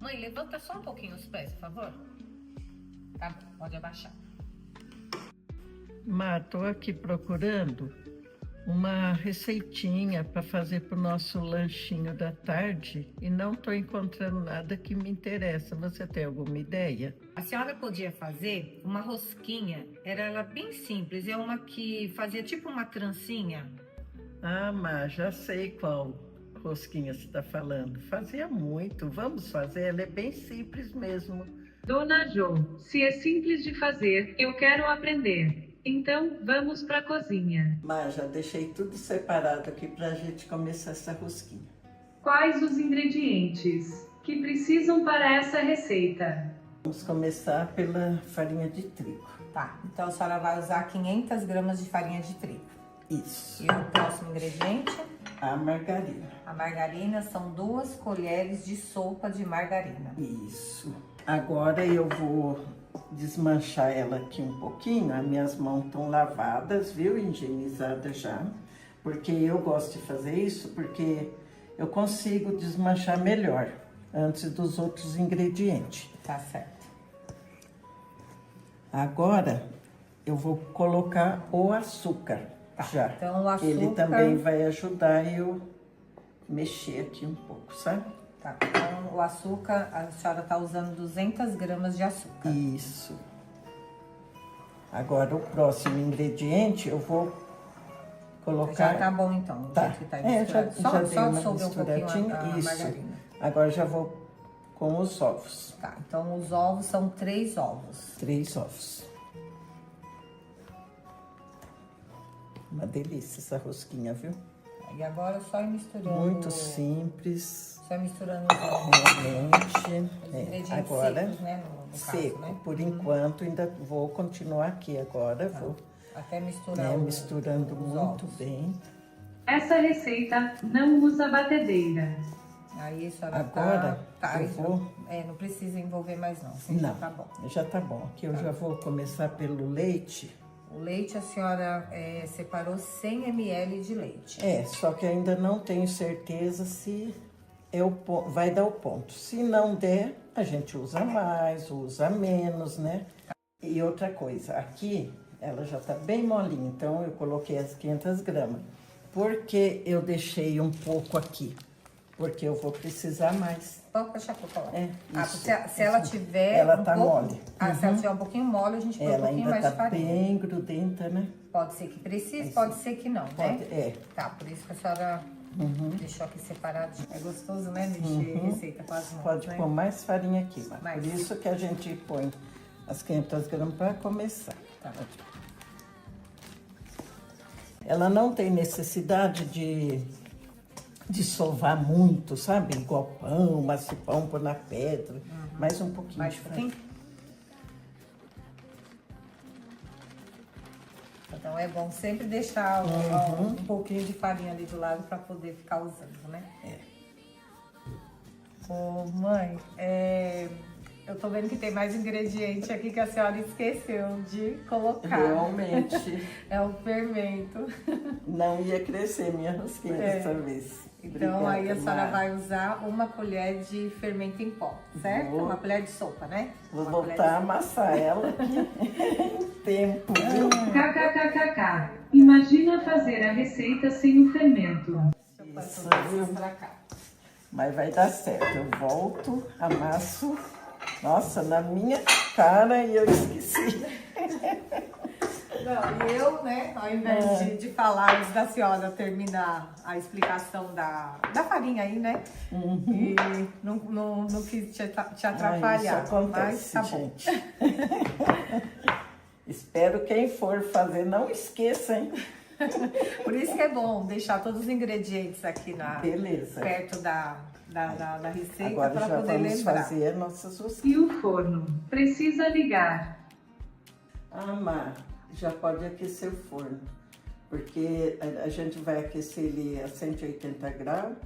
Mãe, levanta só um pouquinho os pés, por favor. Tá bom, pode abaixar. Má, tô aqui procurando uma receitinha para fazer para o nosso lanchinho da tarde e não estou encontrando nada que me interessa. Você tem alguma ideia? A senhora podia fazer uma rosquinha, era ela bem simples, é uma que fazia tipo uma trancinha. Ah, Má, já sei qual rosquinha você está falando. Fazia muito, vamos fazer, ela é bem simples mesmo. Dona Jo, se é simples de fazer, eu quero aprender. Então, vamos para a cozinha. Má, já deixei tudo separado aqui para a gente começar essa rosquinha. Quais os ingredientes que precisam para essa receita? Vamos começar pela farinha de trigo. Tá, então a senhora vai usar 500 gramas de farinha de trigo. Isso. E o próximo ingrediente? A margarina. A margarina são 2 colheres de sopa de margarina. Isso. Agora eu vou desmanchar ela aqui um pouquinho. As minhas mãos estão lavadas, viu? Higienizadas já. Porque eu gosto de fazer isso porque eu consigo desmanchar melhor antes dos outros ingredientes. Tá certo. Agora eu vou colocar o açúcar já. Então o açúcar... Ele também vai ajudar eu mexer aqui um pouco, sabe? Tá, então o açúcar, a senhora tá usando 200 gramas de açúcar. Isso. Agora o próximo ingrediente eu vou colocar... Já tá bom então, do Tá. jeito que tá Já misturado. dei Só uma dissolver um pouquinho misturadinha. a Isso. margarina. Agora já vou com os ovos. Tá, então os ovos são 3 ovos. 3 ovos. Uma delícia essa rosquinha, viu? E agora só ir misturando... Muito simples. Só ir misturando os Realmente. ingredientes Agora, secos, né? No seco. caso, né? Por enquanto, ainda vou continuar aqui agora. Tá. Vou Até misturar misturando os muito ovos. bem. Essa receita não usa batedeira. Aí a senhora Agora, tá, eu vou... não precisa envolver mais não, assim Não, já tá bom. já tá bom. Aqui eu já vou começar pelo leite. O leite a senhora separou 100 ml de leite. Só que ainda não tenho certeza se vai dar o ponto. Se não der, a gente usa mais, usa menos, né? E outra coisa, aqui ela já tá bem molinha, então eu coloquei as 500 gramas. Por que eu deixei um pouco aqui? Porque eu vou precisar mais. Pode deixar por falar. Isso. Se ela tiver Ela um tá pouco, mole. se ela tiver um pouquinho mole, a gente põe um Ela pouquinho ainda mais de tá farinha. bem grudenta, né? Pode ser que precise, pode ser que não, né? Pode, Tá, por isso que a senhora deixou aqui separado. É gostoso, né, mexer receita com as mãos, Pode né? pôr mais farinha aqui, mas Mais. por isso que a gente põe as 500 gramas para começar. Tá. Ela não tem necessidade de sovar muito, sabe? Igual pão, maçapão, pôr na pedra. Mais um pouquinho Mais de um pouquinho? farinha. Então é bom sempre deixar um pouquinho de farinha ali do lado para poder ficar usando, né? Ô, mãe, eu tô vendo que tem mais ingrediente aqui que a senhora esqueceu de colocar. Realmente, É o fermento. não ia crescer minha rosquinha dessa vez. Então Obrigada, aí a senhora Mara. vai usar 1 colher de fermento em pó, certo? Vou. 1 colher de sopa, né? Vou Uma colher de voltar a sopa. amassar ela em tempo, viu? KKKKK. Imagina fazer a receita sem o fermento. Deixa eu pôr Isso, tudo viu? isso pra cá. Mas vai dar certo. Eu volto, amasso. Nossa, na minha cara e eu esqueci. Não, e eu, né, ao invés de falar antes da senhora terminar a explicação da farinha aí, né? E não quis te atrapalhar. Isso acontece, mas tá bom. gente. Espero quem for fazer não esqueça, hein? Por isso que é bom deixar todos os ingredientes aqui Beleza. perto da receita Agora para já poder vamos lembrar. fazer nossas rosquinhas. E o forno? Precisa ligar. Mar, já pode aquecer o forno, porque a gente vai aquecer ele a 180 graus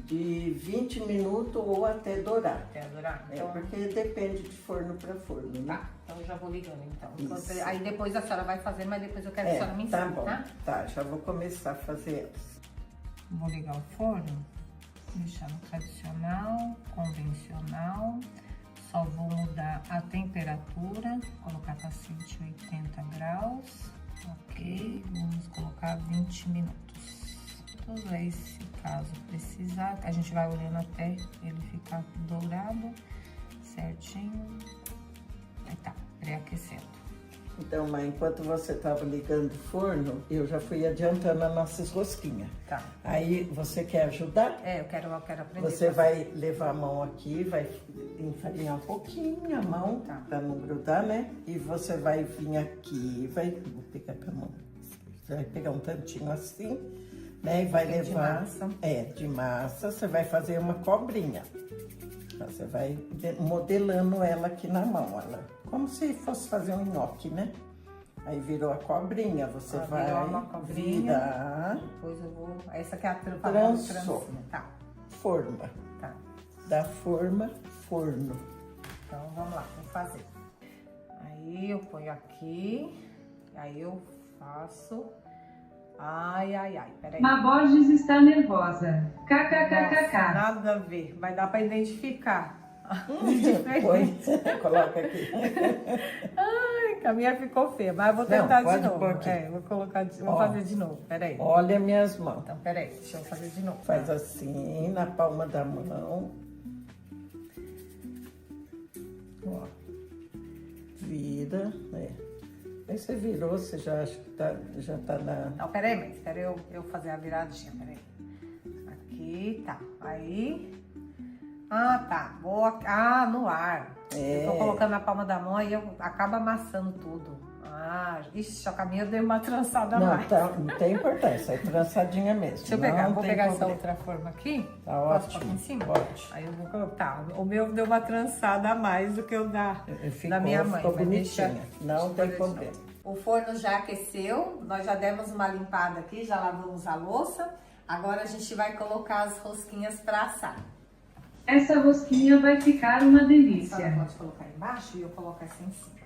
de 20 minutos ou até dourar. Quer adorar? Então, Porque depende de forno para forno, né? tá, então eu já vou ligando então. Isso. Aí depois a senhora vai fazer, mas depois eu quero que a senhora me ensine, tá bom. tá? Tá, já vou começar a fazer elas. Vou ligar o forno. Deixar no tradicional, convencional. Só vou mudar a temperatura, colocar para 180 graus. Ok, vamos colocar 20 minutos. Aí, se caso precisar, a gente vai olhando até ele ficar dourado, certinho. Aí tá, pré-aquecendo. Então, mãe, enquanto você estava ligando o forno, eu já fui adiantando as nossas rosquinhas. Tá. Aí, você quer ajudar? Eu quero aprender. Você vai levar a mão aqui, vai enfarinhar um pouquinho a mão, Tá. Pra não grudar, né? E você vai vir aqui, vou pegar com a mão. Você vai pegar um tantinho assim, né? E vai levar... de massa. Você vai fazer uma cobrinha. Você vai modelando ela aqui na mão, como se fosse fazer um nhoque, né? Aí virou a cobrinha, você vai virou uma cobrinha. virar. Depois eu vou... Essa aqui é a tampa. Trançou. Tá. Forma. Tá. Da forma, forno. Então, vamos lá, vou fazer. Aí, eu ponho aqui. Aí, eu faço... Ai, peraí. Maborges está nervosa. KKKKK. Nada a ver, vai dar pra identificar. Põe, coloca aqui. Ai, a minha ficou feia, mas eu vou tentar de novo. Vou fazer de novo, peraí. Olha minhas mãos. Então, peraí, deixa eu fazer de novo. Faz assim, na palma da mão. Ó. Vira, Aí você virou, você já acha que já tá na... Não, peraí, mãe, espera eu fazer a viradinha, peraí. Aqui, tá. Aí... Ah, tá. Boa. Ah, no ar. Eu tô colocando na palma da mão e eu acabo amassando tudo. Ah, ixi, a caminha eu dei uma trançada a mais. Não tem importância, é trançadinha mesmo. Deixa eu pegar, vou pegar essa outra forma aqui. Tá ótimo. Em cima? Pode. Aí eu vou colocar. O meu deu uma trançada a mais do que o da minha mãe. Ficou bonitinha. Não tem problema. O forno já aqueceu, nós já demos uma limpada aqui, já lavamos a louça. Agora a gente vai colocar as rosquinhas para assar. Essa rosquinha vai ficar uma A delícia. senhora pode colocar embaixo e eu coloco essa em cima.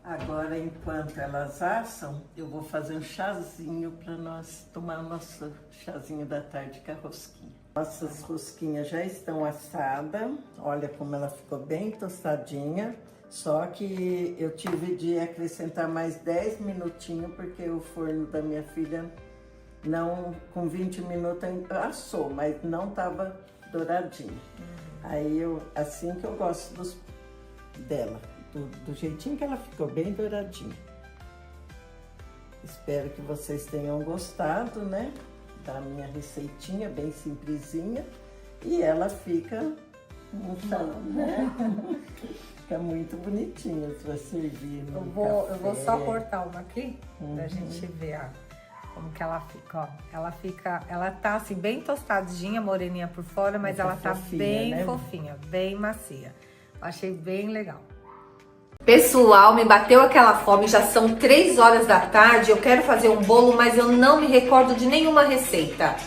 Agora, enquanto elas assam, eu vou fazer um chazinho para nós tomar o nosso chazinho da tarde com a rosquinha. Nossas rosquinhas já estão assadas, olha como ela ficou bem tostadinha. Só que eu tive de acrescentar mais 10 minutinhos, porque o forno da minha filha, não, com 20 minutos assou, mas não tava douradinho. Aí, assim que eu gosto dela. Do jeitinho que ela ficou, bem douradinha. Espero que vocês tenham gostado, né? Da minha receitinha, bem simplesinha. E ela fica fica muito bonitinha para servir no Eu vou só cortar uma aqui, pra gente ver como que ela fica, ó. Ela tá assim, bem tostadinha, moreninha por fora, mas ela tá fofinha, bem, né? Fofinha, bem macia. Achei bem legal. Pessoal, me bateu aquela fome, já são 3 horas da tarde, eu quero fazer um bolo, mas eu não me recordo de nenhuma receita.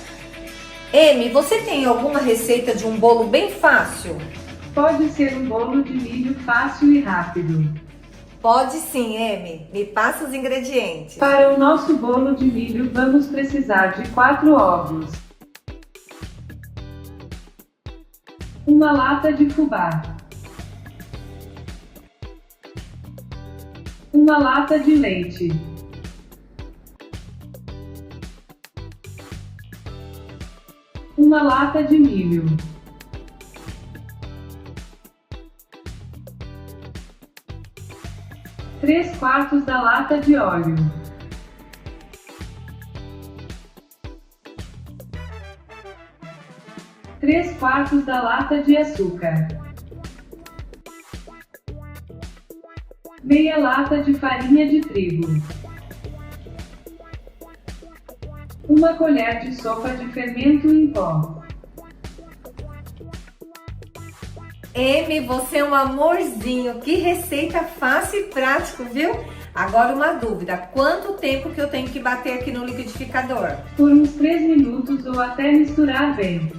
Emi, você tem alguma receita de um bolo bem fácil? Pode ser um bolo de milho fácil e rápido. Pode sim, Emi. Me passa os ingredientes. Para o nosso bolo de milho, vamos precisar de 4 ovos, uma lata de fubá, uma lata de leite, uma lata de milho, 3/4 da lata de óleo, três quartos da lata de açúcar, meia lata de farinha de trigo, uma colher de sopa de fermento em pó. Emi, você é um amorzinho. Que receita fácil e prático, viu? Agora uma dúvida. Quanto tempo que eu tenho que bater aqui no liquidificador? Por uns 3 minutos ou até misturar bem.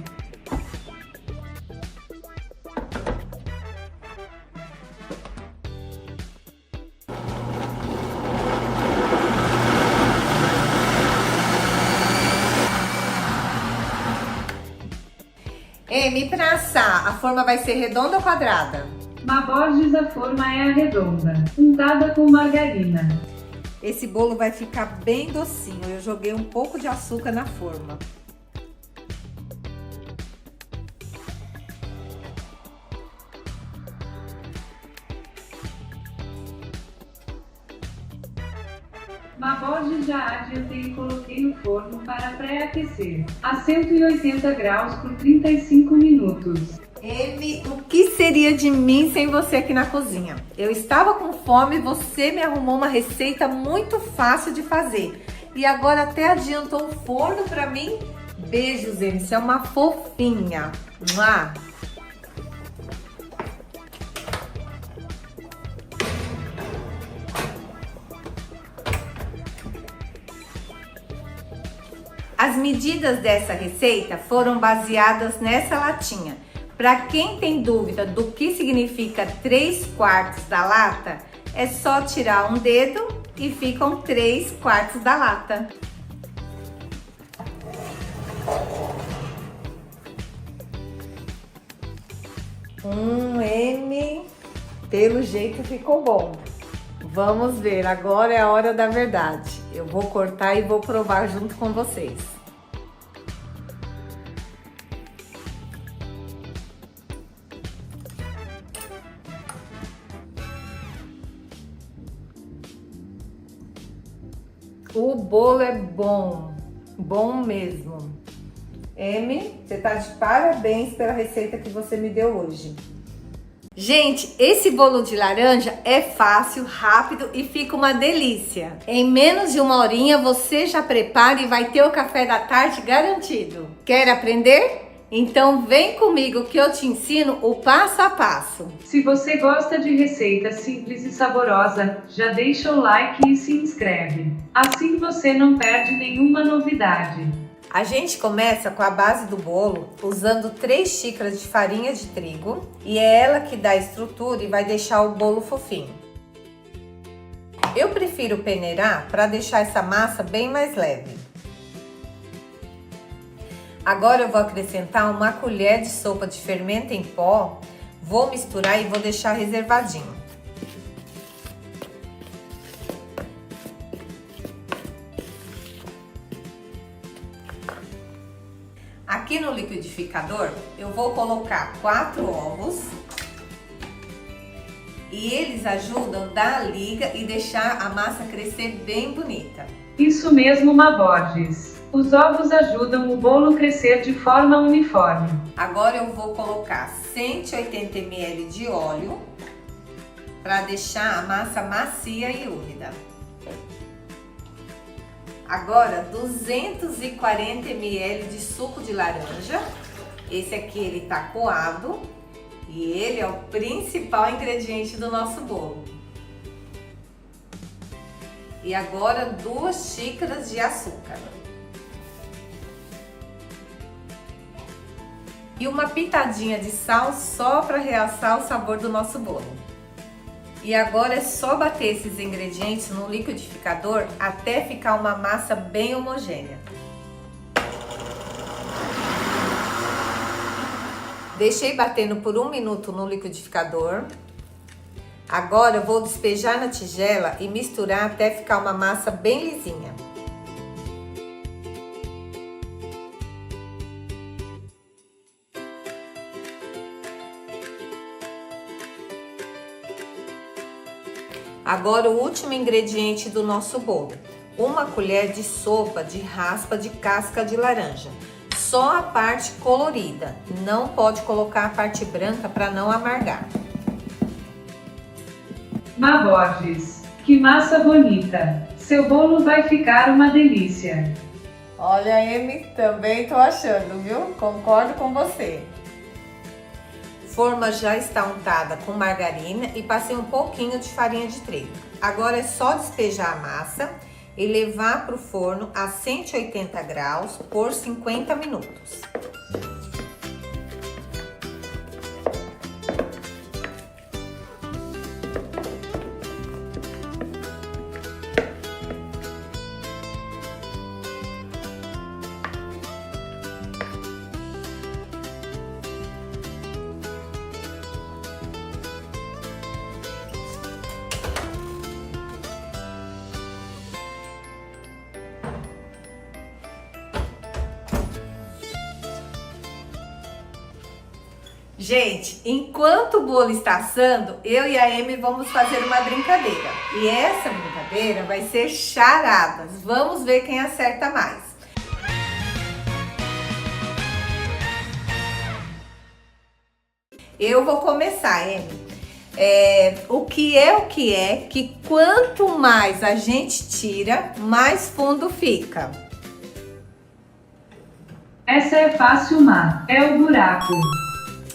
Emi, pra assar, a forma vai ser redonda ou quadrada? Maborges, a forma é arredonda, untada com margarina. Esse bolo vai ficar bem docinho. Eu joguei um pouco de açúcar na forma. Maborges, já adiantei e coloquei no forno para pré-aquecer, a 180 graus por 35 minutos. Emi, o que seria de mim sem você aqui na cozinha? Eu estava com fome e você me arrumou uma receita muito fácil de fazer. E agora até adiantou o forno para mim. Beijos, Emi, você é uma fofinha. Mua! As medidas dessa receita foram baseadas nessa latinha. Para quem tem dúvida do que significa 3/4 da lata, é só tirar um dedo e ficam 3/4 da lata. Emi, pelo jeito ficou bom. Vamos ver, agora é a hora da verdade. Eu vou cortar e vou provar junto com vocês. O bolo é bom, bom mesmo. Emi, você tá de parabéns pela receita que você me deu hoje. Gente, esse bolo de laranja é fácil, rápido e fica uma delícia. Em menos de 1 horinha você já prepara e vai ter o café da tarde garantido. Quer aprender? Então vem comigo que eu te ensino o passo a passo. Se você gosta de receita simples e saborosa, já deixa o like e se inscreve. Assim você não perde nenhuma novidade. A gente começa com a base do bolo usando 3 xícaras de farinha de trigo e é ela que dá estrutura e vai deixar o bolo fofinho. Eu prefiro peneirar para deixar essa massa bem mais leve. Agora eu vou acrescentar 1 colher de sopa de fermento em pó, vou misturar e vou deixar reservadinho. Aqui no liquidificador eu vou colocar 4 ovos e eles ajudam a dar a liga e deixar a massa crescer bem bonita. Isso mesmo, Maborges. Os ovos ajudam o bolo crescer de forma uniforme. Agora eu vou colocar 180 ml de óleo para deixar a massa macia e úmida. Agora 240 ml de suco de laranja. Esse aqui ele tá coado e ele é o principal ingrediente do nosso bolo. E agora 2 xícaras de açúcar. E uma pitadinha de sal só para realçar o sabor do nosso bolo. E agora é só bater esses ingredientes no liquidificador até ficar uma massa bem homogênea. Deixei batendo por 1 minuto no liquidificador. Agora eu vou despejar na tigela e misturar até ficar uma massa bem lisinha. Agora o último ingrediente do nosso bolo, 1 colher de sopa de raspa de casca de laranja, só a parte colorida, não pode colocar a parte branca para não amargar. Maborges, que massa bonita! Seu bolo vai ficar uma delícia. Olha, Emi, também tô achando, viu? Concordo com você. Forma já está untada com margarina e passei um pouquinho de farinha de trigo. Agora é só despejar a massa e levar para o forno a 180 graus por 50 minutos. Gente, enquanto o bolo está assando, eu e a Amy vamos fazer uma brincadeira. E essa brincadeira vai ser charadas. Vamos ver quem acerta mais. Eu vou começar, Amy. O que é que quanto mais a gente tira, mais fundo fica? Essa é fácil, Má. É o buraco.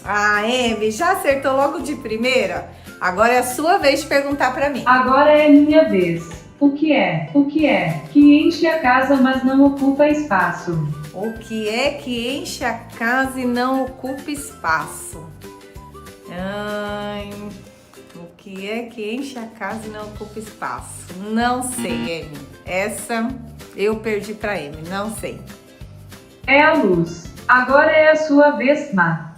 Ah, Amy, já acertou logo de primeira? Agora é a sua vez de perguntar pra mim. Agora é minha vez. O que é que enche a casa, mas não ocupa espaço? O que é que enche a casa e não ocupa espaço? O que é que enche a casa e não ocupa espaço? Não sei, Amy. Essa eu perdi pra Amy, não sei. É a luz. Agora é a sua vez, Má.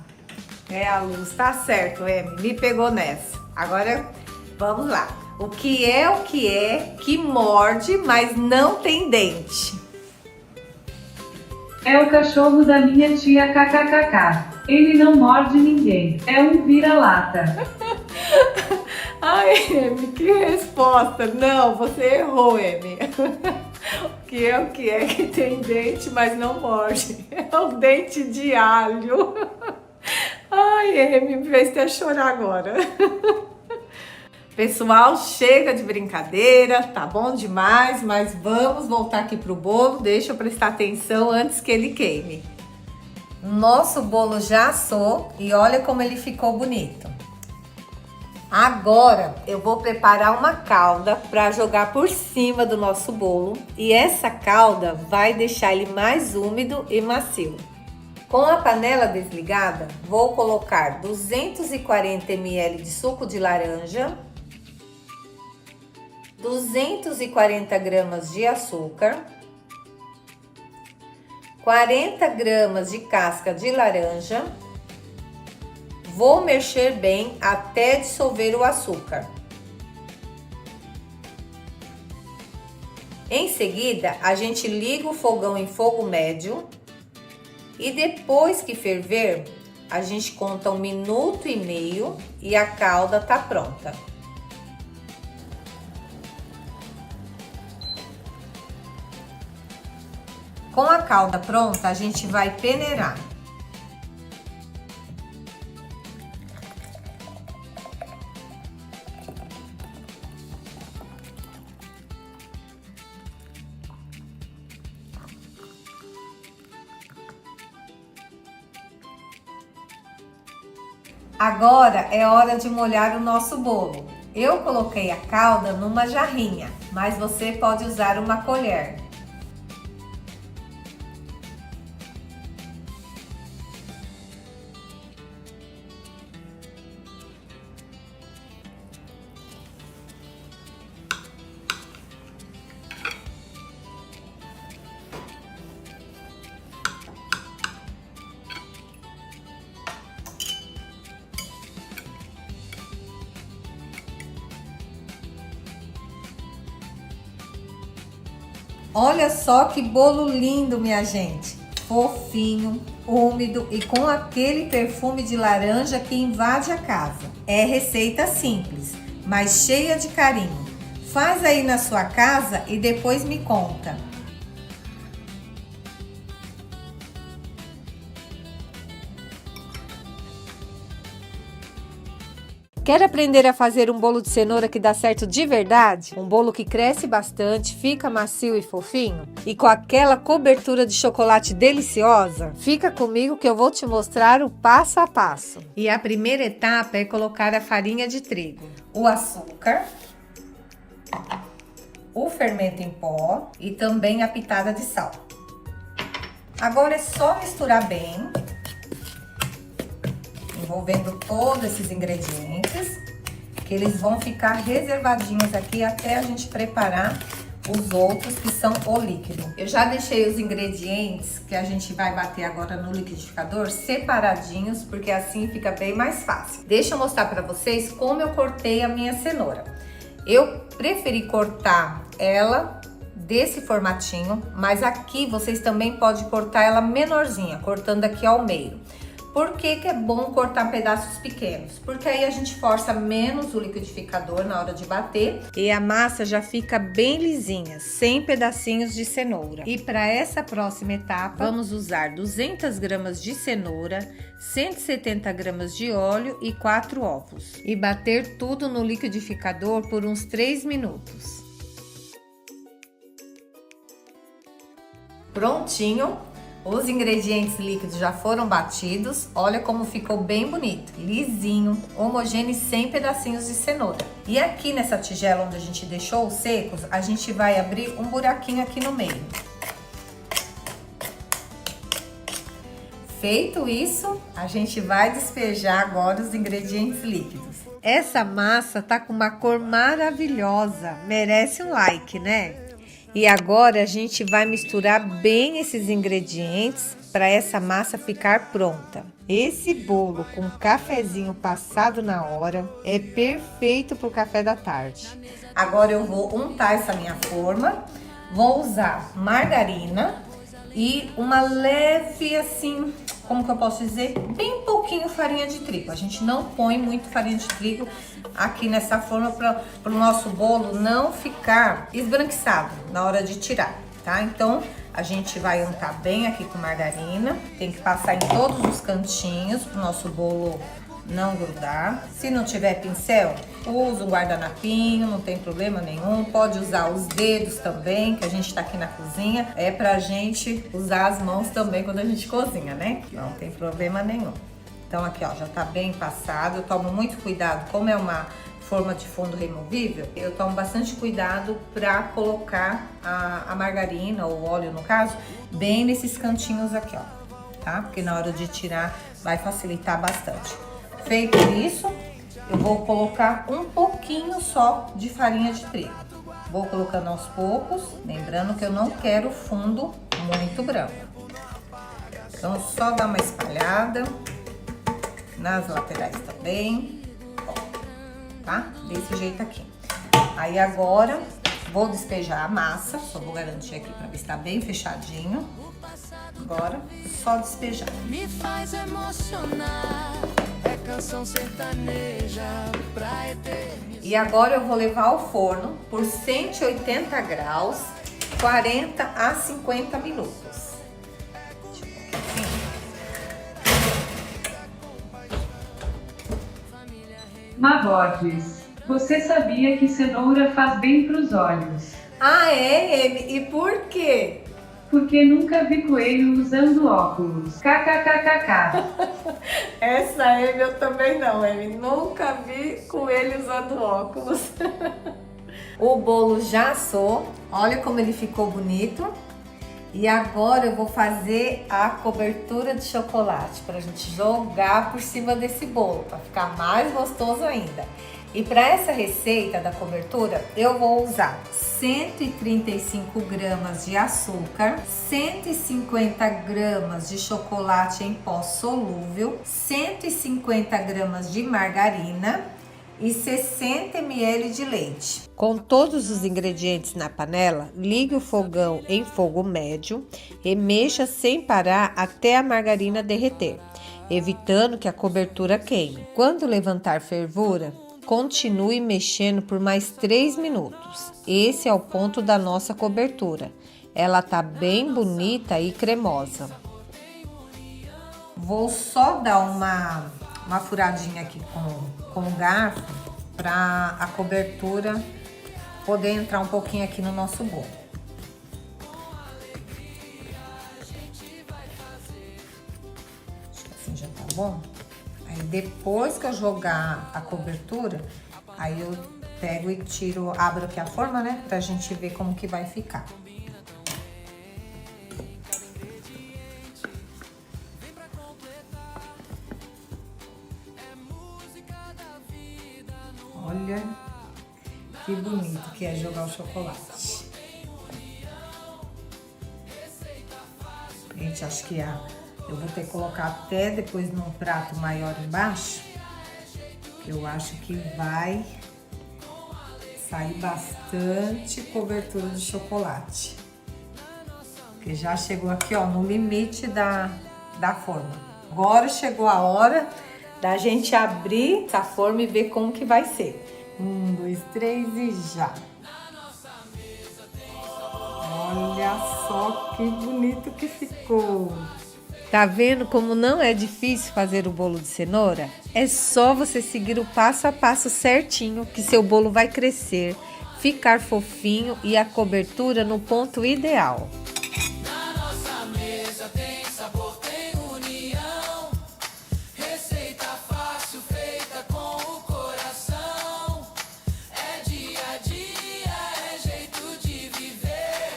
É a luz, tá certo, Amy. Me pegou nessa. Agora, vamos lá. O que é que morde, mas não tem dente? É o cachorro da minha tia kkkk. Ele não morde ninguém. É um vira-lata. Ai, Amy, que resposta. Não, você errou, Amy. O que é que tem dente, mas não morde? É o dente de alho. Ai, Amy, me fez até chorar agora. Pessoal, chega de brincadeira, tá bom demais, mas vamos voltar aqui pro bolo. Deixa eu prestar atenção antes que ele queime. Nosso bolo já assou e olha como ele ficou bonito. Agora eu vou preparar uma calda para jogar por cima do nosso bolo e essa calda vai deixar ele mais úmido e macio. Com a panela desligada, vou colocar 240 ml de suco de laranja, 240 gramas de açúcar, 40 gramas de casca de laranja. Vou mexer bem até dissolver o açúcar. Em seguida, a gente liga o fogão em fogo médio e depois que ferver, a gente conta 1,5 minutos e a calda tá pronta. Com a calda pronta, a gente vai peneirar. Agora é hora de molhar o nosso bolo. Eu coloquei a calda numa jarrinha, mas você pode usar uma colher. Olha só que bolo lindo, minha gente. Fofinho, úmido e com aquele perfume de laranja que invade a casa. É receita simples, mas cheia de carinho. Faz aí na sua casa e depois me conta. Quer aprender a fazer um bolo de cenoura que dá certo de verdade? Um bolo que cresce bastante, fica macio e fofinho? E com aquela cobertura de chocolate deliciosa? Fica comigo que eu vou te mostrar o passo a passo. E a primeira etapa é colocar a farinha de trigo, o açúcar, o fermento em pó e também a pitada de sal. Agora é só misturar bem, envolvendo todos esses ingredientes, que eles vão ficar reservadinhos aqui até a gente preparar os outros, que são o líquido. Eu já deixei os ingredientes que a gente vai bater agora no liquidificador separadinhos, porque assim fica bem mais fácil. Deixa eu mostrar para vocês como eu cortei a minha cenoura. Eu preferi cortar ela desse formatinho, mas aqui vocês também podem cortar ela menorzinha, cortando aqui ao meio. Por que que é bom cortar pedaços pequenos? Porque aí a gente força menos o liquidificador na hora de bater e a massa já fica bem lisinha, sem pedacinhos de cenoura. E para essa próxima etapa, vamos usar 200 gramas de cenoura, 170 gramas de óleo e 4 ovos. E bater tudo no liquidificador por uns 3 minutos. Prontinho! Os ingredientes líquidos já foram batidos, olha como ficou bem bonito, lisinho, homogêneo e sem pedacinhos de cenoura. E aqui nessa tigela onde a gente deixou os secos, a gente vai abrir um buraquinho aqui no meio. Feito isso, a gente vai despejar agora os ingredientes líquidos. Essa massa tá com uma cor maravilhosa, merece um like, né? E agora a gente vai misturar bem esses ingredientes para essa massa ficar pronta. Esse bolo com cafezinho passado na hora é perfeito para o café da tarde. Agora eu vou untar essa minha forma, vou usar margarina e uma leve assim, como que eu posso dizer? Bem pouquinho farinha de trigo. A gente não põe muito farinha de trigo aqui nessa forma para o nosso bolo não ficar esbranquiçado na hora de tirar, tá? Então a gente vai untar bem aqui com margarina, tem que passar em todos os cantinhos para o nosso bolo não grudar. Se não tiver pincel, usa um guardanapinho, não tem problema nenhum. Pode usar os dedos também, que a gente tá aqui na cozinha. É pra gente usar as mãos também quando a gente cozinha, né? Não tem problema nenhum. Então aqui, ó, já tá bem passado. Eu tomo muito cuidado, como é uma forma de fundo removível, eu tomo bastante cuidado pra colocar a margarina, ou óleo no caso, bem nesses cantinhos aqui, ó, tá? Porque na hora de tirar vai facilitar bastante. Feito isso, eu vou colocar um pouquinho só de farinha de trigo. Vou colocando aos poucos, lembrando que eu não quero fundo muito branco. Então, só dá uma espalhada nas laterais também, tá? Desse jeito aqui. Aí agora, vou despejar a massa, só vou garantir aqui para ver se tá bem fechadinho. Agora, só despejar. Me faz emocionar. Canção sertaneja pra eternizar. E agora eu vou levar ao forno por 180 graus, 40 a 50 minutos. Magotes, você sabia que cenoura faz bem pros olhos? Ah, é, Amy? E por quê? Porque nunca vi coelho usando óculos. KKKKK. Essa Amy eu também não, Amy. Nunca vi coelho usando óculos. O bolo já assou. Olha como ele ficou bonito. E agora eu vou fazer a cobertura de chocolate para a gente jogar por cima desse bolo, para ficar mais gostoso ainda. E para essa receita da cobertura, eu vou usar 135 gramas de açúcar, 150 gramas de chocolate em pó solúvel, 150 gramas de margarina e 60 ml de leite. Com todos os ingredientes na panela, ligue o fogão em fogo médio e mexa sem parar até a margarina derreter, evitando que a cobertura queime. Quando levantar fervura, continue mexendo por mais 3 minutos. Esse é o ponto da nossa cobertura. Ela tá bem bonita e cremosa. Vou só dar uma furadinha aqui com o garfo para a cobertura poder entrar um pouquinho aqui no nosso bolo. Acho que assim já tá bom. Aí depois que eu jogar a cobertura, aí eu pego e tiro, abro aqui a forma, né? Pra gente ver como que vai ficar. Olha que bonito que é jogar o chocolate. Gente, acho que eu vou ter que colocar até depois num prato maior embaixo. Eu acho que vai sair bastante cobertura de chocolate. Porque já chegou aqui, ó, no limite da forma. Agora chegou a hora da gente abrir essa forma e ver como que vai ser. 1, 2, 3 e já. Olha só que bonito que ficou. Tá vendo como não é difícil fazer o bolo de cenoura? É só você seguir o passo a passo certinho que seu bolo vai crescer, ficar fofinho e a cobertura no ponto ideal. Na nossa mesa tem sabor, tem união. Receita fácil feita com o coração. É dia a dia, é jeito de viver.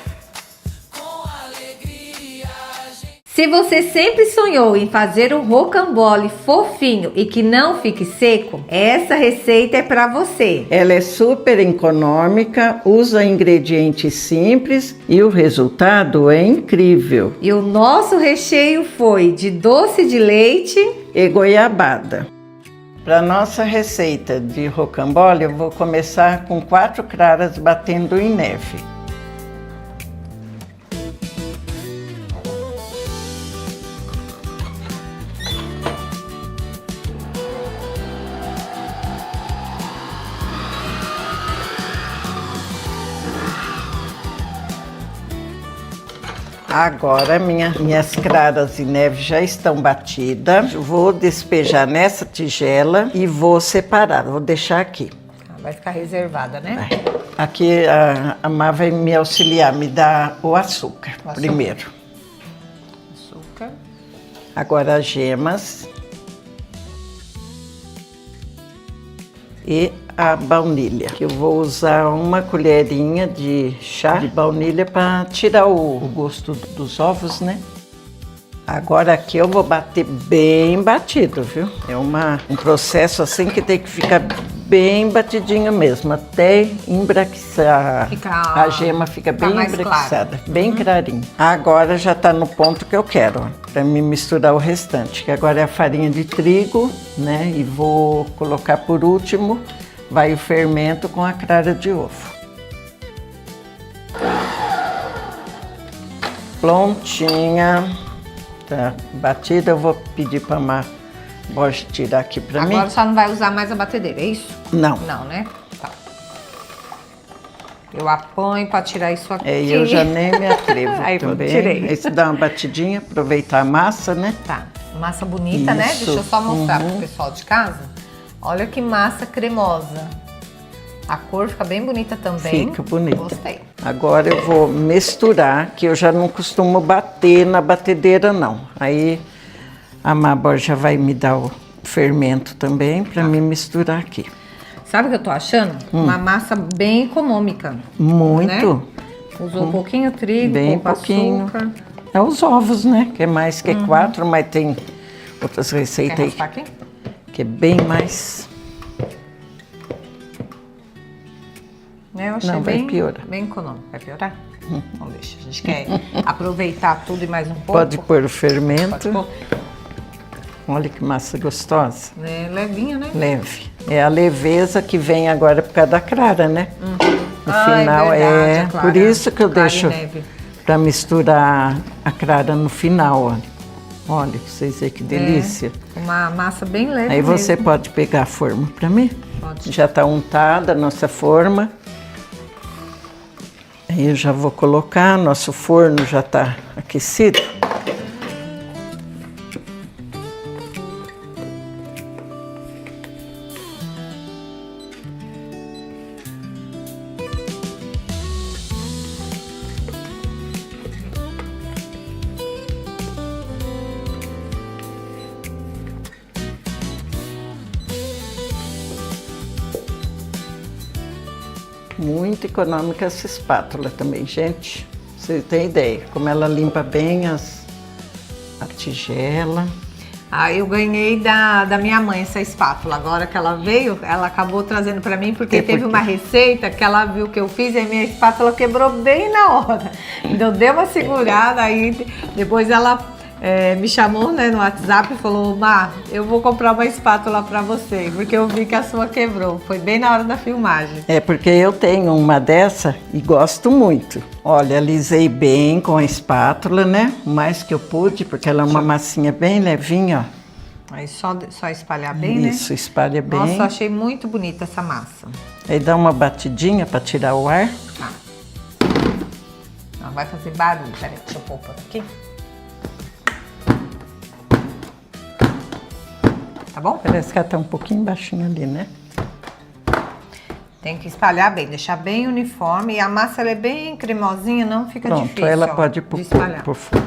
Com alegria a gente... Se você sempre sonhou em fazer um rocambole fofinho e que não fique seco, essa receita é para você. Ela é super econômica, usa ingredientes simples e o resultado é incrível. E o nosso recheio foi de doce de leite E goiabada. Para nossa receita de rocambole, eu vou começar com 4 claras batendo em neve. Agora minhas claras de neve já estão batidas. Vou despejar nessa tigela e vou separar. Vou deixar aqui. vai ficar reservada, né? Vai. Aqui a Má vai me auxiliar, me dá o açúcar, primeiro. Açúcar. Agora as gemas. E a baunilha. Eu vou usar uma colherinha de chá de baunilha para tirar o gosto dos ovos, né? Agora aqui eu vou bater bem batido, viu? É um processo assim que tem que ficar bem batidinho mesmo, até embraquiçar. A gema fica bem embraquiçada, bem clarinho. Agora já tá no ponto que eu quero, para me misturar o restante, que agora é a farinha de trigo, né? E vou colocar por último, vai o fermento com a clara de ovo. Prontinha. Tá batida, eu vou pedir para a Má tirar aqui para mim. Agora só não vai usar mais a batedeira, é isso? Não. Não, né? Tá. Eu apanho para tirar isso aqui. É, eu já nem me atrevo aí, também. tirei. Aí você dá uma batidinha, aproveitar a massa, né? Tá. Massa bonita, né? Deixa eu só mostrar pro pessoal de casa. Olha que massa cremosa. A cor fica bem bonita também. Fica bonita. Gostei. Agora eu vou misturar, que eu já não costumo bater na batedeira, não. Aí a Má já vai me dar o fermento também para me misturar aqui. Sabe o que eu tô achando? Uma massa bem econômica. Muito. Né? Usou um pouquinho trigo, bem pouco pouquinho. açúcar. É os ovos, né? Que é mais que 4, mas tem outras receitas aí. Quer raspar aqui? Que é bem mais... Eu achei não, vai piorar. Bem econômico. Vai piorar? Não deixa. A gente quer aproveitar tudo e mais um pouco. Pode pôr o fermento. Pode pôr. Olha que massa gostosa. É levinha, né? Leve. É a leveza que vem agora por causa da clara, né? No final é verdade, por isso que eu clara deixo para misturar a clara no final, olha. Olha, pra vocês verem que delícia. Uma massa bem leve. Aí você mesmo. pode pegar a forma para mim? Pode. Já tá untada a nossa forma. Aí eu já vou colocar, nosso forno já tá aquecido. Muito econômica essa espátula também, gente. Você tem ideia, como ela limpa bem a tigela. Ah, eu ganhei da minha mãe essa espátula. Agora que ela veio, ela acabou trazendo para mim, porque teve uma receita que ela viu que eu fiz e a minha espátula quebrou bem na hora. Então deu uma segurada, aí depois ela me chamou, né, no WhatsApp e falou: Má, eu vou comprar uma espátula pra você, porque eu vi que a sua quebrou. Foi bem na hora da filmagem. É porque eu tenho uma dessa e gosto muito. Olha, alisei bem com a espátula, né? O mais que eu pude, porque ela é uma massinha bem levinha, ó. Aí só espalhar bem, Isso, espalha bem. Nossa, eu achei muito bonita essa massa. Aí dá uma batidinha pra tirar o ar. Tá. Não vai fazer barulho. Peraí, deixa eu pôr por aqui. Tá bom? Parece que ela tá um pouquinho baixinha ali, né? Tem que espalhar bem, deixar bem uniforme. E a massa ela é bem cremosinha, não fica Pronto, difícil. ela ó, pode ir de espalhar. por fora.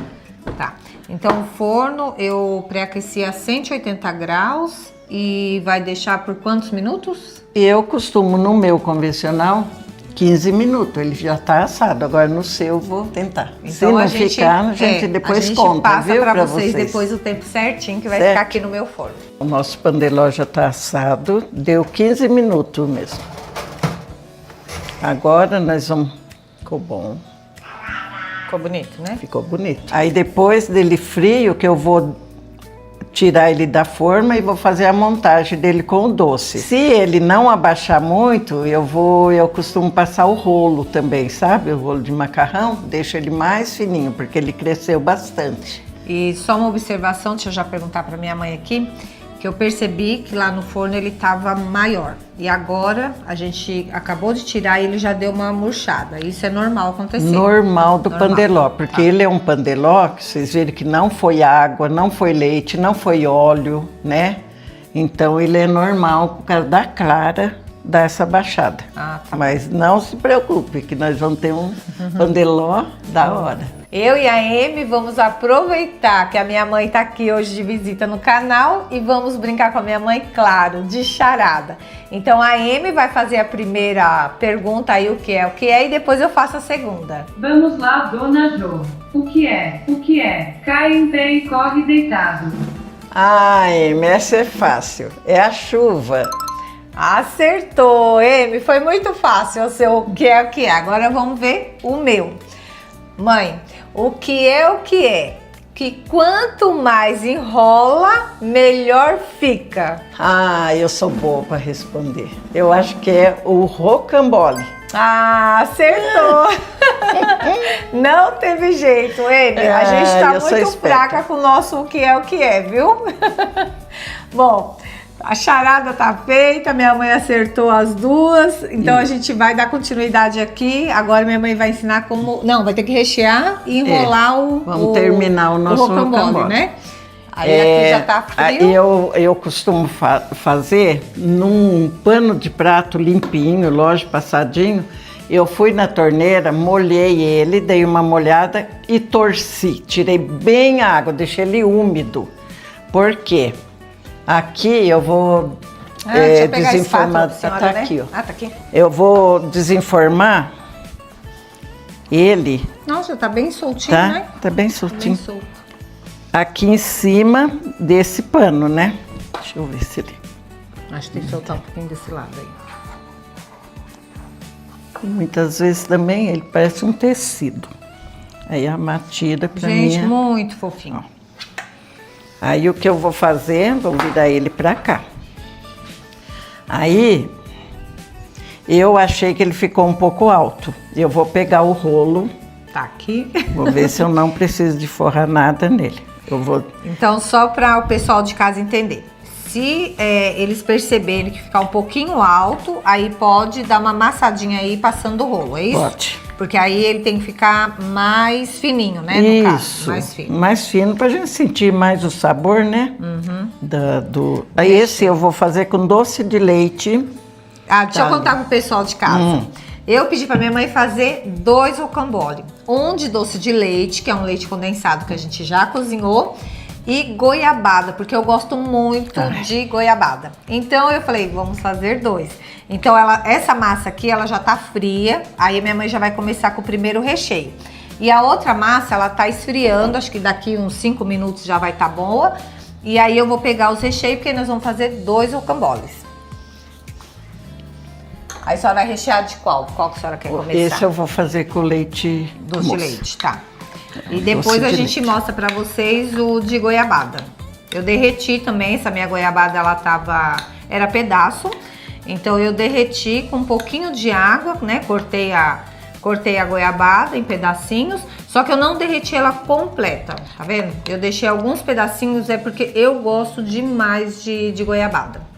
Tá. Então o forno eu pré-aqueci a 180 graus e vai deixar por quantos minutos? Eu costumo, no meu convencional, 15 minutos. Ele já tá assado. Agora no seu eu vou tentar. Então, se não ficar, a gente depois conta, passa viu? pra vocês depois o tempo certinho que vai ficar aqui no meu forno. O nosso pandeló já tá assado. Deu 15 minutos mesmo. Agora nós vamos... Ficou bom. Ficou bonito, né? Ficou bonito. Aí depois dele frio, que eu vou tirar ele da forma e vou fazer a montagem dele com o doce. Se ele não abaixar muito, eu costumo passar o rolo também, sabe? O rolo de macarrão, deixo ele mais fininho, porque ele cresceu bastante. E só uma observação, deixa eu já perguntar pra minha mãe aqui, que eu percebi que lá no forno ele tava maior. E agora a gente acabou de tirar e ele já deu uma murchada. Isso é normal acontecer. Normal do pandeló, porque ele é um pandeló que vocês viram que não foi água, não foi leite, não foi óleo, né? Então ele é normal por causa da clara dessa baixada. Ah, tá. Mas não se preocupe que nós vamos ter um pandeló da hora. Eu e a Amy vamos aproveitar que a minha mãe tá aqui hoje de visita no canal e vamos brincar com a minha mãe, claro, de charada. Então a Amy vai fazer a primeira pergunta aí, o que é, e depois eu faço a segunda. Vamos lá, Dona Jo. O que é? O que é? Cai em pé e corre deitado. Amy, essa é fácil. É a chuva. Acertou, Amy, foi muito fácil o seu o que é. Agora vamos ver o meu. Mãe, o que é? Que quanto mais enrola, melhor fica. Eu sou boa para responder. Eu acho que é o rocambole. Acertou! Não teve jeito, Amy. A gente tá muito fraca com o nosso o que é, viu? Bom, a charada tá feita, minha mãe acertou as duas, então a gente vai dar continuidade aqui. Agora minha mãe vai ensinar como... Não, vai ter que rechear e enrolar Vamos terminar o nosso rocambole, né? Aí aqui já tá frio. Eu costumo fazer num pano de prato limpinho, lógico, passadinho. Eu fui na torneira, molhei ele, dei uma molhada e torci. Tirei bem a água, deixei ele úmido. Por quê? Aqui eu vou desenformar. Tá aqui, ó. Tá aqui. Eu vou desenformar ele. Nossa, tá bem soltinho, tá? né? Tá bem soltinho. Bem solto. Aqui em cima desse pano, né? Deixa eu ver se ele... Acho que tem que soltar um pouquinho desse lado aí. Muitas vezes também ele parece um tecido. Aí a matida pra mim... Gente, muito fofinho. Ó. Aí o que eu vou fazer, vou virar ele pra cá. Aí, eu achei que ele ficou um pouco alto. Eu vou pegar o rolo. Tá aqui. Vou ver se eu não preciso de forrar nada nele. Então, só para o pessoal de casa entender. Se eles perceberem que ficar um pouquinho alto, aí pode dar uma amassadinha aí passando o rolo, é isso? Pode. Porque aí ele tem que ficar mais fininho, né? Isso, no caso, mais fino. Mais fino pra gente sentir mais o sabor, né? Aí esse eu vou fazer com doce de leite. Deixa eu contar pro pessoal de casa. Eu pedi pra minha mãe fazer 2 rocambole. Um de doce de leite, que é um leite condensado que a gente já cozinhou. E goiabada, porque eu gosto muito de goiabada. Então eu falei, vamos fazer 2. Então essa massa aqui, ela já tá fria. Aí minha mãe já vai começar com o primeiro recheio. E a outra massa, ela tá esfriando. Acho que daqui uns 5 minutos já vai tá boa. E aí eu vou pegar os recheios, porque nós vamos fazer 2 rocamboles. Aí a senhora vai rechear de qual? Qual que a senhora quer começar? Esse eu vou fazer com leite doce de leite, tá. E depois a gente mostra pra vocês o de goiabada. Eu derreti também, essa minha goiabada, era pedaço. Então eu derreti com um pouquinho de água, né? Cortei a goiabada em pedacinhos, só que eu não derreti ela completa, tá vendo? Eu deixei alguns pedacinhos, é porque eu gosto demais de goiabada.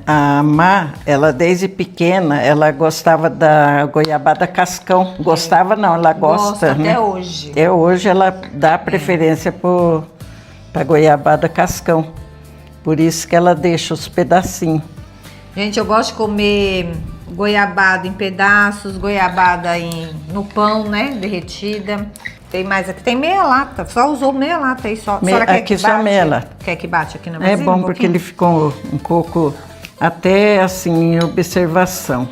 A Má, ela desde pequena, ela gostava da goiabada cascão. Gostava não, ela gosta, né? Até hoje. Até hoje ela dá preferência para goiabada cascão. Por isso que ela deixa os pedacinhos. Gente, eu gosto de comer goiabada em pedaços, goiabada no pão, né? Derretida. Tem mais aqui, tem meia lata. Só usou meia lata aí só. Aqui só meia lata. Quer que bate aqui na vasilha? É bom porque ele ficou um pouco, até assim, em observação.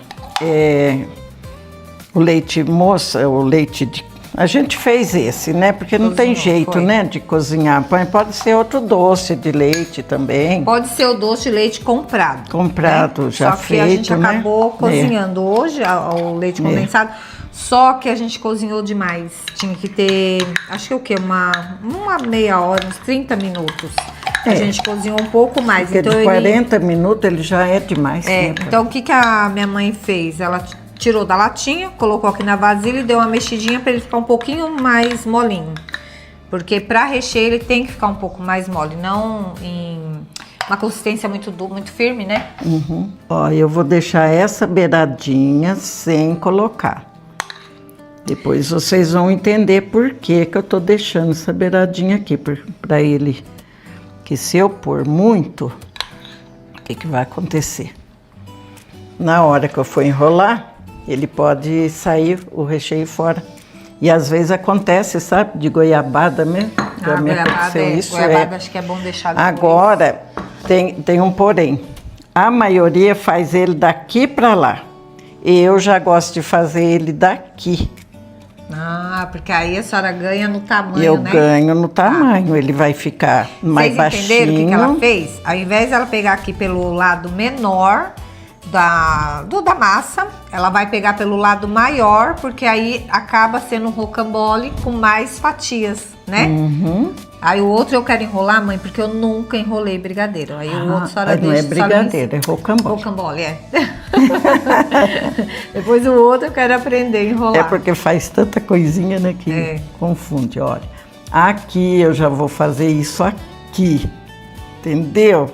O leite moça, o leite de... A gente fez esse, né? Porque não tem jeito, né, de cozinhar. Pode ser outro doce de leite também. Pode ser o doce de leite comprado. Comprado, né? Já feito, né? Só que a gente acabou cozinhando hoje o leite condensado. Só que a gente cozinhou demais. Tinha que ter, acho que o quê? Uma meia hora, uns 30 minutos. A gente cozinhou um pouco mais. Porque então de 40 minutos ele já é demais. Né? Então o que a minha mãe fez? Ela tirou da latinha, colocou aqui na vasilha e deu uma mexidinha para ele ficar um pouquinho mais molinho. Porque para recheio ele tem que ficar um pouco mais mole, não em uma consistência muito firme, né? Uhum. Ó, eu vou deixar essa beiradinha sem colocar. Depois vocês vão entender por que eu tô deixando essa beiradinha aqui para ele. Que se eu pôr muito, o que vai acontecer? Na hora que eu for enrolar, ele pode sair o recheio fora. E às vezes acontece, sabe, de goiabada mesmo. Já me aconteceu isso. Goiabada acho que é bom deixar depois. Agora, tem um porém. A maioria faz ele daqui para lá. E eu já gosto de fazer ele daqui. Ah, porque aí a senhora ganha no tamanho, né? Eu ganho no tamanho, ele vai ficar mais baixinho. Vocês entenderam o que ela fez? Ao invés dela pegar aqui pelo lado menor da massa, ela vai pegar pelo lado maior, porque aí acaba sendo um rocambole com mais fatias, né? Uhum. Aí o outro eu quero enrolar, mãe, porque eu nunca enrolei brigadeiro. Aí o outro a senhora deixa... Não é brigadeiro, é rocambole. Rocambole, Depois o outro eu quero aprender a enrolar. É porque faz tanta coisinha, né, que confunde, olha. Aqui eu já vou fazer isso aqui, entendeu?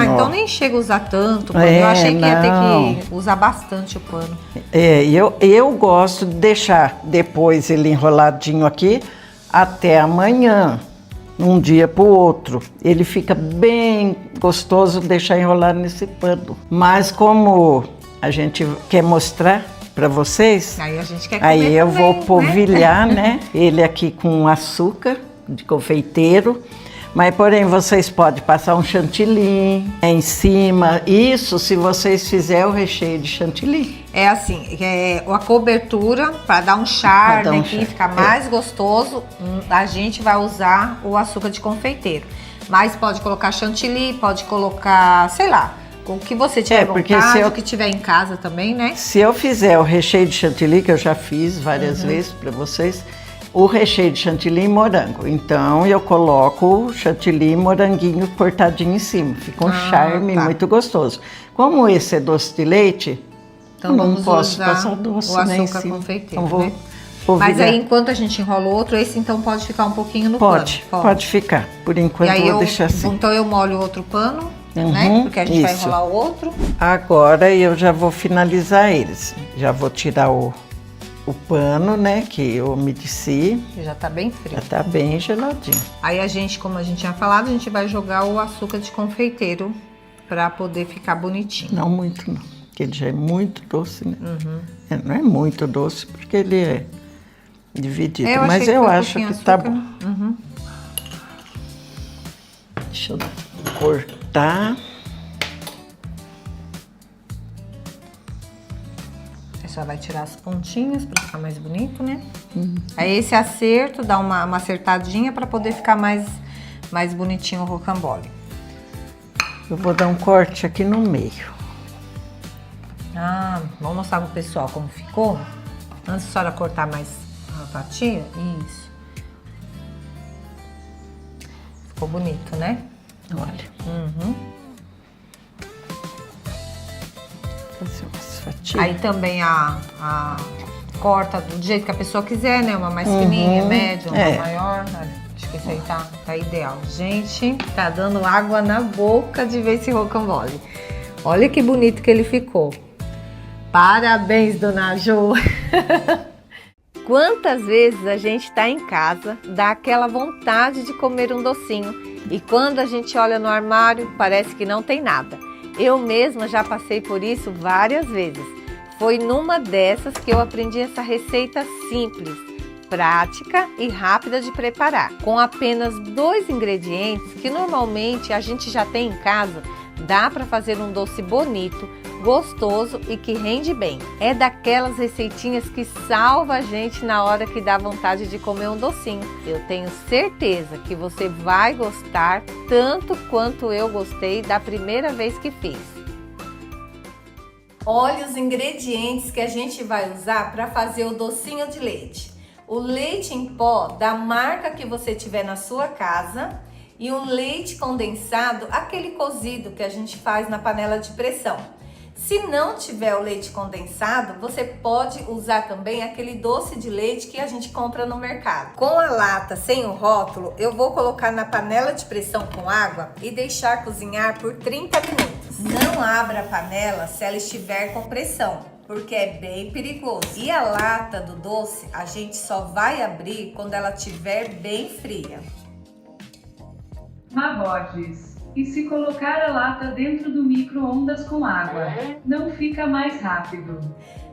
Então nem chega a usar tanto pano. Eu achei que ia ter que usar bastante o pano. Eu gosto de deixar depois ele enroladinho aqui até amanhã, um dia pro outro. Ele fica bem gostoso deixar enrolar nesse pano. Mas como a gente quer mostrar para vocês, aí a gente quer comer aí eu também, vou polvilhar, né? Ele aqui com açúcar de confeiteiro. Mas, porém, vocês podem passar um chantilly em cima. Isso se vocês fizerem o recheio de chantilly. É assim, a cobertura, para dar um charme aqui, ficar mais gostoso, a gente vai usar o açúcar de confeiteiro. Mas pode colocar chantilly, pode colocar, sei lá, o que você tiver vontade, o que tiver em casa também, né? Se eu fizer o recheio de chantilly, que eu já fiz várias vezes para vocês, o recheio de chantilly e morango. Então, eu coloco o chantilly e moranguinho cortadinho em cima. Fica um charme muito gostoso. Como esse é doce de leite, então não posso passar doce, o né, em açúcar cima. confeiteiro, Então, né? Mas aí, enquanto a gente enrola o outro, esse então pode ficar um pouquinho no pano? Pode ficar. Por enquanto, eu vou deixar assim. Então, eu molho o outro pano, né? Porque a gente vai enrolar o outro. Agora, eu já vou finalizar eles. Já vou tirar o pano, né, que eu umedeci. Já tá bem frio. Já tá bem geladinho. Aí a gente, como a gente tinha falado, a gente vai jogar o açúcar de confeiteiro pra poder ficar bonitinho. Não muito não, porque ele já é muito doce, né? Não é muito doce, porque ele é dividido, mas eu acho que tá bom. Deixa eu cortar. Só vai tirar as pontinhas para ficar mais bonito, né? Aí esse acerto, dá uma acertadinha para poder ficar mais bonitinho o rocambole. Eu vou dar um corte aqui no meio. Vamos mostrar pro pessoal como ficou. Antes da senhora cortar mais a fatia, isso. Ficou bonito, né? Olha. Fazer umas fatias. Aí também a corta do jeito que a pessoa quiser, né? Uma mais fininha, média, uma maior. Acho que isso aí tá ideal. Gente, tá dando água na boca de ver esse rocambole. Olha que bonito que ele ficou. Parabéns, dona Jo! Quantas vezes a gente tá em casa, dá aquela vontade de comer um docinho e quando a gente olha no armário, parece que não tem nada. Eu mesma já passei por isso várias vezes. Foi numa dessas que eu aprendi essa receita simples, prática e rápida de preparar. Com apenas 2 ingredientes que normalmente a gente já tem em casa, dá para fazer um doce bonito, gostoso e que rende bem. É daquelas receitinhas que salva a gente na hora que dá vontade de comer um docinho. Eu tenho certeza que você vai gostar tanto quanto eu gostei da primeira vez que fiz. Olha os ingredientes que a gente vai usar para fazer o docinho de leite. O leite em pó da marca que você tiver na sua casa e um leite condensado, aquele cozido que a gente faz na panela de pressão. Se não tiver o leite condensado, você pode usar também aquele doce de leite que a gente compra no mercado. Com a lata sem o rótulo, eu vou colocar na panela de pressão com água e deixar cozinhar por 30 minutos. Não abra a panela se ela estiver com pressão, porque é bem perigoso. E a lata do doce, a gente só vai abrir quando ela estiver bem fria. Mabodes. E se colocar a lata dentro do micro-ondas com água, não fica mais rápido?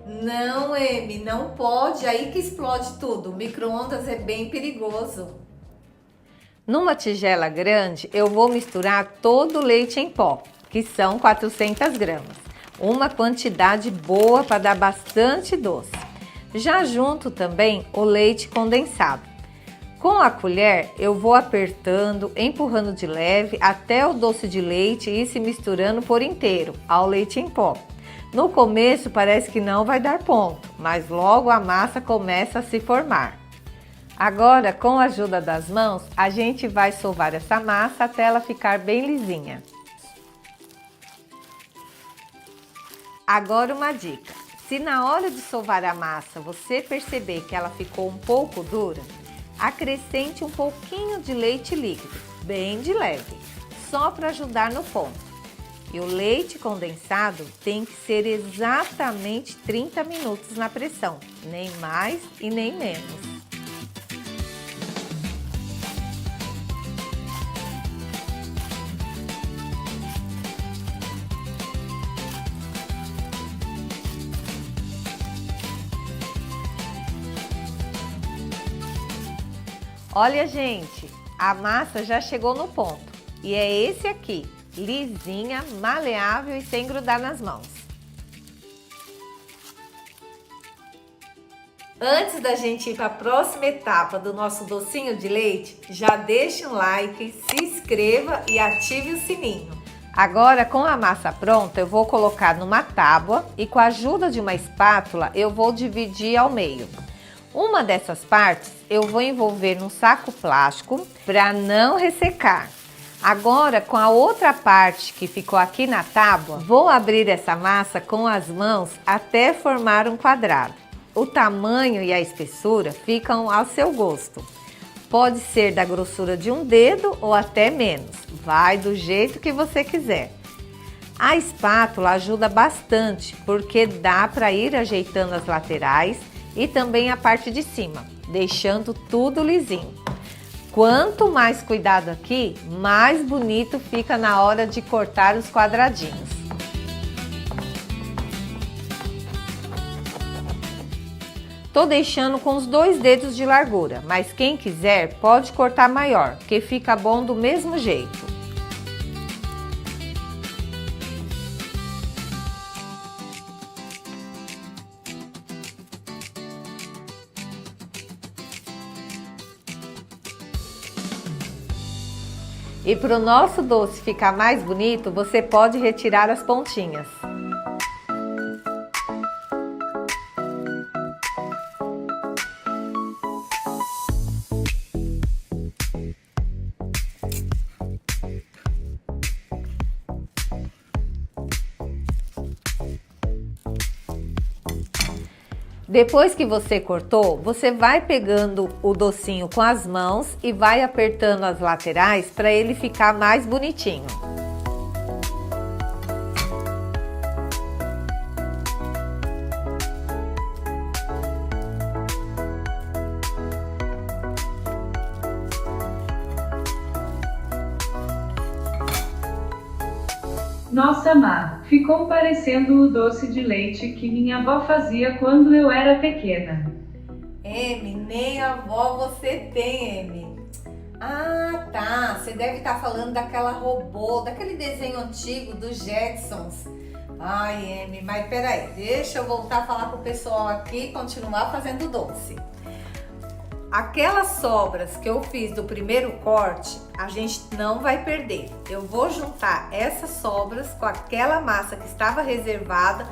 Não, Emi, não pode, aí que explode tudo. O micro-ondas é bem perigoso. Numa tigela grande, eu vou misturar todo o leite em pó, que são 400 gramas. Uma quantidade boa para dar bastante doce. Já junto também o leite condensado. Com a colher, eu vou apertando, empurrando de leve até o doce de leite ir se misturando por inteiro ao leite em pó. No começo parece que não vai dar ponto, mas logo a massa começa a se formar. Agora, com a ajuda das mãos, a gente vai sovar essa massa até ela ficar bem lisinha. Agora uma dica, se na hora de sovar a massa você perceber que ela ficou um pouco dura, acrescente um pouquinho de leite líquido, bem de leve, só para ajudar no ponto. E o leite condensado tem que ser exatamente 30 minutos na pressão, nem mais e nem menos. Olha, gente, a massa já chegou no ponto e é esse aqui, lisinha, maleável e sem grudar nas mãos. Antes da gente ir para a próxima etapa do nosso docinho de leite, já deixe um like, se inscreva e ative o sininho. Agora, com a massa pronta, eu vou colocar numa tábua e com a ajuda de uma espátula eu vou dividir ao meio. Uma dessas partes eu vou envolver num saco plástico para não ressecar. Agora, com a outra parte que ficou aqui na tábua, vou abrir essa massa com as mãos até formar um quadrado. O tamanho e a espessura ficam ao seu gosto. Pode ser da grossura de um dedo ou até menos, vai do jeito que você quiser. A espátula ajuda bastante porque dá para ir ajeitando as laterais e também a parte de cima, deixando tudo lisinho. Quanto mais cuidado aqui, mais bonito fica na hora de cortar os quadradinhos. Tô deixando com os 2 dedos de largura, mas quem quiser pode cortar maior, que fica bom do mesmo jeito. E para o nosso doce ficar mais bonito, você pode retirar as pontinhas. Depois que você cortou, você vai pegando o docinho com as mãos e vai apertando as laterais para ele ficar mais bonitinho. Nossa, Má, ficou parecendo o doce de leite que minha avó fazia quando eu era pequena. Emi, nem avó você tem, Emi. Ah, tá. Você deve estar falando daquela robô, daquele desenho antigo dos Jetsons. Ai, Emi, mas peraí, deixa eu voltar a falar pro pessoal aqui e continuar fazendo doce. Aquelas sobras que eu fiz do primeiro corte, a gente não vai perder. Eu vou juntar essas sobras com aquela massa que estava reservada,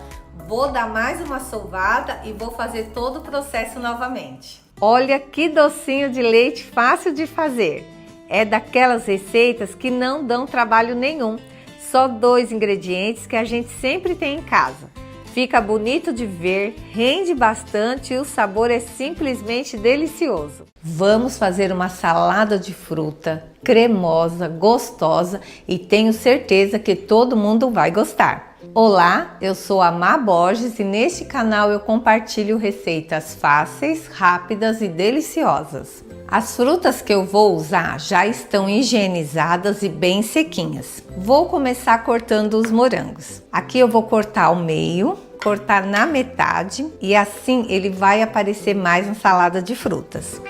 vou dar mais uma sovada e vou fazer todo o processo novamente. Olha que docinho de leite fácil de fazer. É daquelas receitas que não dão trabalho nenhum. Só 2 ingredientes que a gente sempre tem em casa. Fica bonito de ver, rende bastante e o sabor é simplesmente delicioso. Vamos fazer uma salada de fruta cremosa, gostosa e tenho certeza que todo mundo vai gostar. Olá, eu sou a Má Borges e neste canal eu compartilho receitas fáceis, rápidas e deliciosas. As frutas que eu vou usar já estão higienizadas e bem sequinhas. Vou começar cortando os morangos. Aqui eu vou cortar ao meio, cortar na metade e assim ele vai aparecer mais na salada de frutas.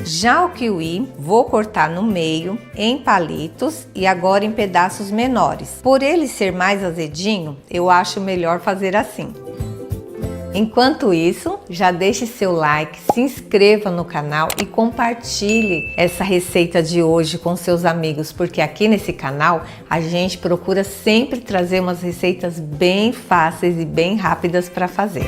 Já o kiwi, vou cortar no meio, em palitos e agora em pedaços menores. Por ele ser mais azedinho, eu acho melhor fazer assim. Enquanto isso, já deixe seu like, se inscreva no canal e compartilhe essa receita de hoje com seus amigos, porque aqui nesse canal a gente procura sempre trazer umas receitas bem fáceis e bem rápidas para fazer.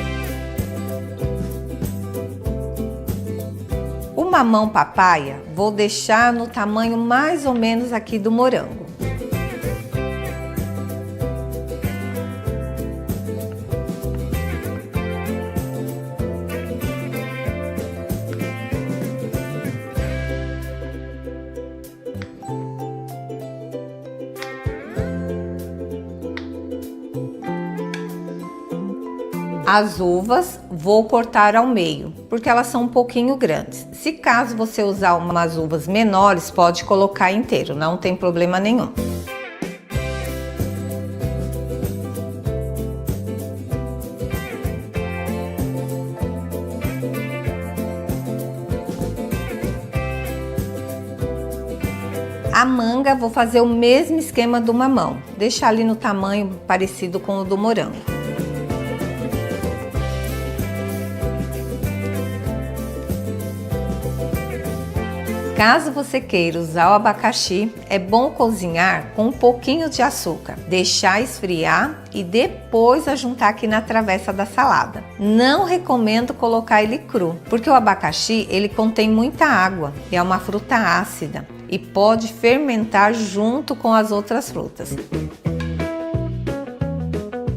O mamão papaya vou deixar no tamanho mais ou menos aqui do morango. As uvas vou cortar ao meio, porque elas são um pouquinho grandes. Se caso você usar umas uvas menores, pode colocar inteiro, não tem problema nenhum. A manga vou fazer o mesmo esquema do mamão, deixar ali no tamanho parecido com o do morango. Caso você queira usar o abacaxi, é bom cozinhar com um pouquinho de açúcar, deixar esfriar e depois ajuntar aqui na travessa da salada. Não recomendo colocar ele cru, porque o abacaxi ele contém muita água e é uma fruta ácida e pode fermentar junto com as outras frutas.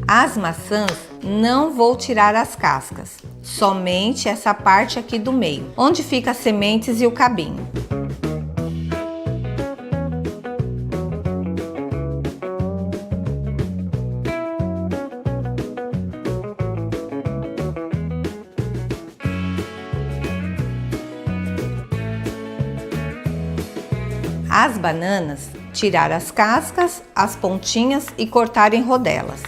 As maçãs não vou tirar as cascas, somente essa parte aqui do meio, onde fica as sementes e o cabinho. As bananas, tirar as cascas, as pontinhas e cortar em rodelas.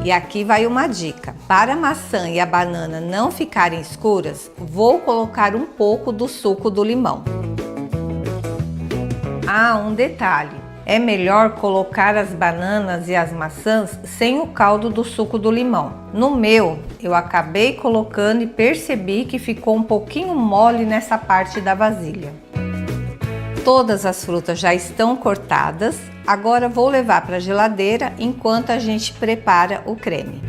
E aqui vai uma dica. Para a maçã e a banana não ficarem escuras, vou colocar um pouco do suco do limão. Ah, um detalhe. É melhor colocar as bananas e as maçãs sem o caldo do suco do limão. No meu, eu acabei colocando e percebi que ficou um pouquinho mole nessa parte da vasilha. Todas as frutas já estão cortadas, agora vou levar para a geladeira enquanto a gente prepara o creme.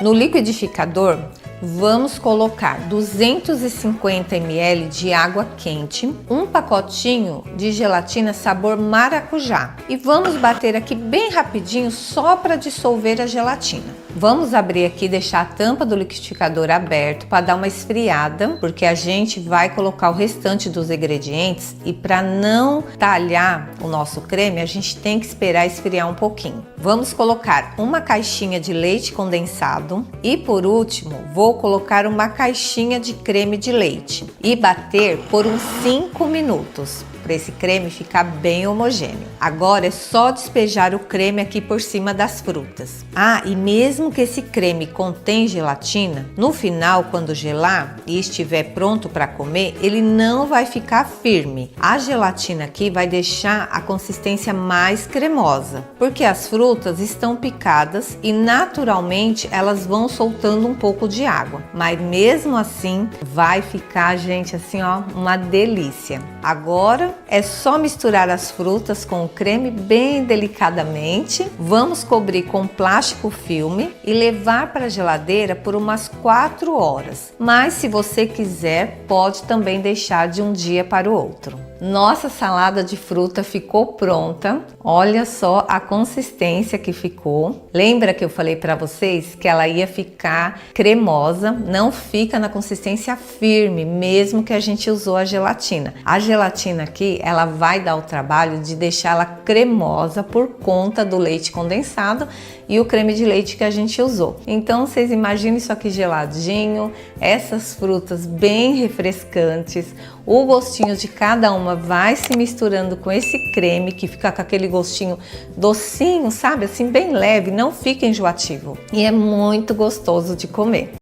No liquidificador, vamos colocar 250 ml de água quente, um pacotinho de gelatina sabor maracujá e vamos bater aqui bem rapidinho só para dissolver a gelatina. Vamos abrir aqui e deixar a tampa do liquidificador aberto para dar uma esfriada, porque a gente vai colocar o restante dos ingredientes e para não talhar o nosso creme, a gente tem que esperar esfriar um pouquinho. Vamos colocar uma caixinha de leite condensado e por último, vou colocar uma caixinha de creme de leite e bater por uns 5 minutos. Para esse creme ficar bem homogêneo. Agora é só despejar o creme aqui por cima das frutas. Ah, e mesmo que esse creme contém gelatina, no final, quando gelar e estiver pronto para comer, ele não vai ficar firme. A gelatina aqui vai deixar a consistência mais cremosa, porque as frutas estão picadas e naturalmente elas vão soltando um pouco de água. Mas mesmo assim, vai ficar, gente, assim, ó, uma delícia. Agora é só misturar as frutas com o creme bem delicadamente. Vamos cobrir com plástico filme e levar para a geladeira por umas 4 horas. Mas se você quiser, pode também deixar de um dia para o outro. Nossa salada de fruta ficou pronta. Olha só a consistência que ficou. Lembra que eu falei para vocês que ela ia ficar cremosa? Não fica na consistência firme, mesmo que a gente usou a gelatina. A gelatina aqui, ela vai dar o trabalho de deixá-la cremosa por conta do leite condensado e o creme de leite que a gente usou. Então vocês imaginem isso aqui geladinho, essas frutas bem refrescantes, o gostinho de cada uma vai se misturando com esse creme que fica com aquele gostinho docinho, sabe? Assim, bem leve, não fica enjoativo e é muito gostoso de comer.